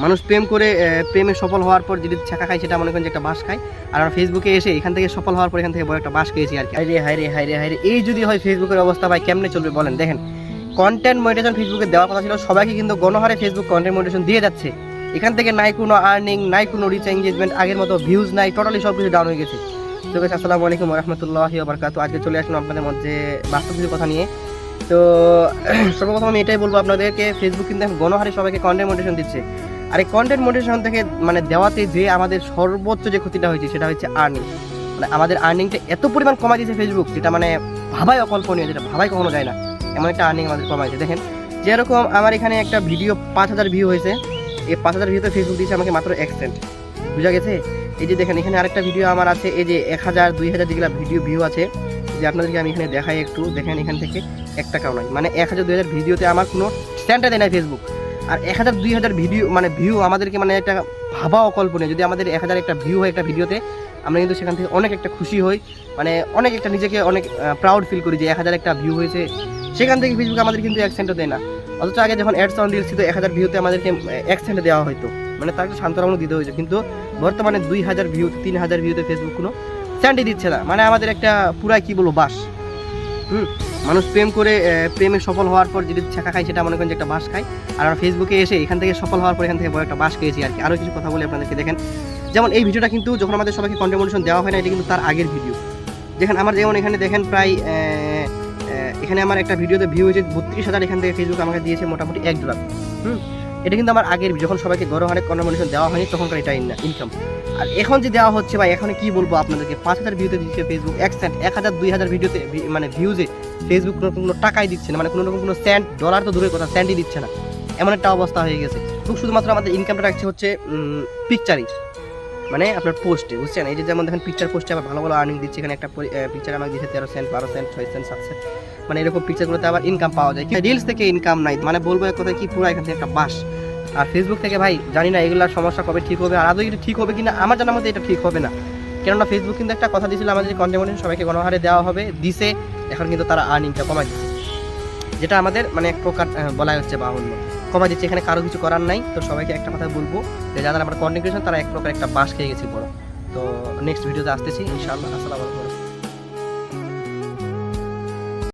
মানুষ প্রেম করে প্রেমে সফল হওয়ার পর যদি ছাকা খায় সেটা মনে করেন যে একটা বাস খায়। আর আমরা ফেসবুকে এসে এখান থেকে সফল হওয়ার পর এখান থেকে বড় একটা বাস খেয়েছি আর কি। হাইরে এই যদি হয় ফেসবুকের অবস্থা ভাই কেমনে চলবে বলেন। দেখেন কন্টেন্ট মনিটাইজেশন ফেসবুকে দেওয়ার কথা ছিল, সবাইকে কিন্তু গণহারে ফেসবুক কন্টেন্ট মনিটাইজেশন দিয়ে যাচ্ছে। এখান থেকে নাই কোনো আর্নিং, নাই কোনো রিচ এঙ্গেজমেন্ট, আগের মতো ভিউজ নাই, টোটালি সব কিছু ডাউন হয়ে গেছে। তো গাইস আসসালামু আলাইকুম ওয়া রাহমাতুল্লাহি ওয়া বারাকাতুহু। আজকে চলে আসলাম আপনাদের মধ্যে বাস্তব কিছু কথা নিয়ে। তো সর্বপ্রথম আমি এটাই বলবো আপনাদেরকে, ফেসবুক কিন্তু এখন গণহারে সবাইকে কন্টেন্ট মনিটাইজেশন দিচ্ছে। আর এই কন্টেন্ট মনিটাইজেশন থেকে মানে দেওয়াতে যে আমাদের সর্বোচ্চ যে ক্ষতিটা হয়েছে সেটা হচ্ছে আর্নিং। মানে আমাদের আর্নিংটা এত পরিমাণ কমাই দিয়েছে ফেসবুক, যেটা মানে ভাবাই অকল্পনীয়, যেটা ভাবাই কখনো যায় না, এমন একটা আর্নিং আমাদের কমাইছে। দেখেন যেরকম আমার এখানে একটা ভিডিও 5000 ভিউ হয়েছে, এই 5000 ভিউতে ফেসবুক দিয়েছে আমাকে মাত্র 1 সেন্ট। বুঝা গেছে? এই যে দেখেন এখানে আরেকটা ভিডিও আমার আছে, এই যে 1000 2000 যেগুলো ভিউ আছে, যে আপনাদেরকে আমি এখানে দেখাই একটু দেখেন, এখান থেকে 1 টাকাও নয়। মানে 1000 2000 ভিডিওতে আমার কোনো সেন্টটা দেয় না ফেসবুক। আর 1000 2000 ভিডিও মানে ভিউ আমাদেরকে মানে একটা ভাবা অকল্পনীয়। যদি আমাদের 1000 একটা ভিউ হয় একটা ভিডিওতে, আমরা কিন্তু সেখান থেকে অনেক একটা খুশি হই, মানে অনেক একটা নিজেকে অনেক প্রাউড ফিল করি যে 1000 একটা ভিউ হয়েছে। সেখান থেকে ফেসবুক আমাদের কিন্তু 1 সেন্টও দেয় না। অথচ আগে যখন অ্যাডস অন রিলস ছিল 1000 ভিউতে আমাদেরকে 1 সেন্ট দেওয়া হতো, মানে তাকে সান্ত্বনামূলক দিতে হয়েছে। কিন্তু বর্তমানে 2000 ভিউ 3000 ভিউতে ফেসবুক কোনো সেন্টই দিচ্ছে না। মানে আমাদের একটা পুরাই কি বলবো বাস। মানুষ প্রেম করে প্রেমে সফল হওয়ার পর যদি ছাকা খায় সেটা মনে করেন যে একটা বাস খায়। আর আমরা ফেসবুকে এসে এখান থেকে সফল হওয়ার পর এখান থেকে বড় একটা বাস খেয়েছি আর কি। আরও কিছু কথা বলে আপনাদেরকে দেখেন, যেমন এই ভিডিওটা কিন্তু যখন আমাদের সবাইকে কন্টেন্ট মনিটাইজেশন দেওয়া হয় না, এটা কিন্তু তার আগের ভিডিও। দেখেন আমার যেমন এখানে দেখেন প্রায় এখানে আমার একটা ভিডিওতে ভিউ হয়েছে 32000, এখান থেকে ফেসবুক আমাকে দিয়েছে মোটামুটি $1। এটা কিন্তু আমার আগের যখন সবাইকে গণহারে কন্টেন্ট মনিটাইজেশন দেওয়া হয়নি তখনকার এটা ইনকাম। আর এখন যে দেওয়া হচ্ছে ভাই, এখন কি বলবো আপনাদেরকে, 5000 ভিউতে দিচ্ছে ফেসবুক 1 সেন্ট, 1000 2000 ভিডিওতে মানে ভিউজে ফেসবুক কোনো টাকাই দিচ্ছে না, মানে কোনো রকম কোনো সেন্ট, ডলার তো দূরের কথা, সেন্টই দিচ্ছে না, এমন একটা অবস্থা হয়ে গেছে। খুব শুধুমাত্র আমাদের ইনকামটা রাখছে হচ্ছে পিকচারই, মানে আপনার পোস্টে, বুঝছেন? এই যে যেমন দেখেন পিকচার পোস্টে আবার ভালো ভালো আর্নিং দিচ্ছে। এখানে একটা পিকচার আমাকে দিচ্ছে 13 সেন্ট 12 সেন্ট 6 সেন্ট 7 সেন্ট, মানে এরকম পিকচারগুলোতে আবার ইনকাম পাওয়া যায়। রিলস থেকে ইনকাম নাই, মানে বলবো এক কথা কি পুরো এখান থেকে একটা বাস। আর ফেসবুক থেকে ভাই জানি না এগুলোর সমস্যা কবে ঠিক হবে, আর আদৌ এটা ঠিক হবে কিনা আমার জানার মধ্যে এটা ঠিক হবে না। কেননা ফেসবুক কিন্তু একটা কথা দিয়েছিল আমাদের কন্টেন্ট মনিটাইজেশন সবাইকে গণহারে দেওয়া হবে, দিছে। এখন কিন্তু তারা আর্নিংটা কমাই দিচ্ছে, যেটা আমাদের মানে এক প্রকার বলা হচ্ছে বাহুল্য, কমাই দিচ্ছে। এখানে কারো কিছু করার নাই। তো সবাইকে একটা কথা বলবো যে যারা আমরা কন্টেন্ট ক্রিয়েশন তারা এক প্রকার একটা বাস খেয়ে গেছি বড়। তো নেক্সট ভিডিওতে আসতেছি ইনশাআল্লাহ। আসসালামু আলাইকুম।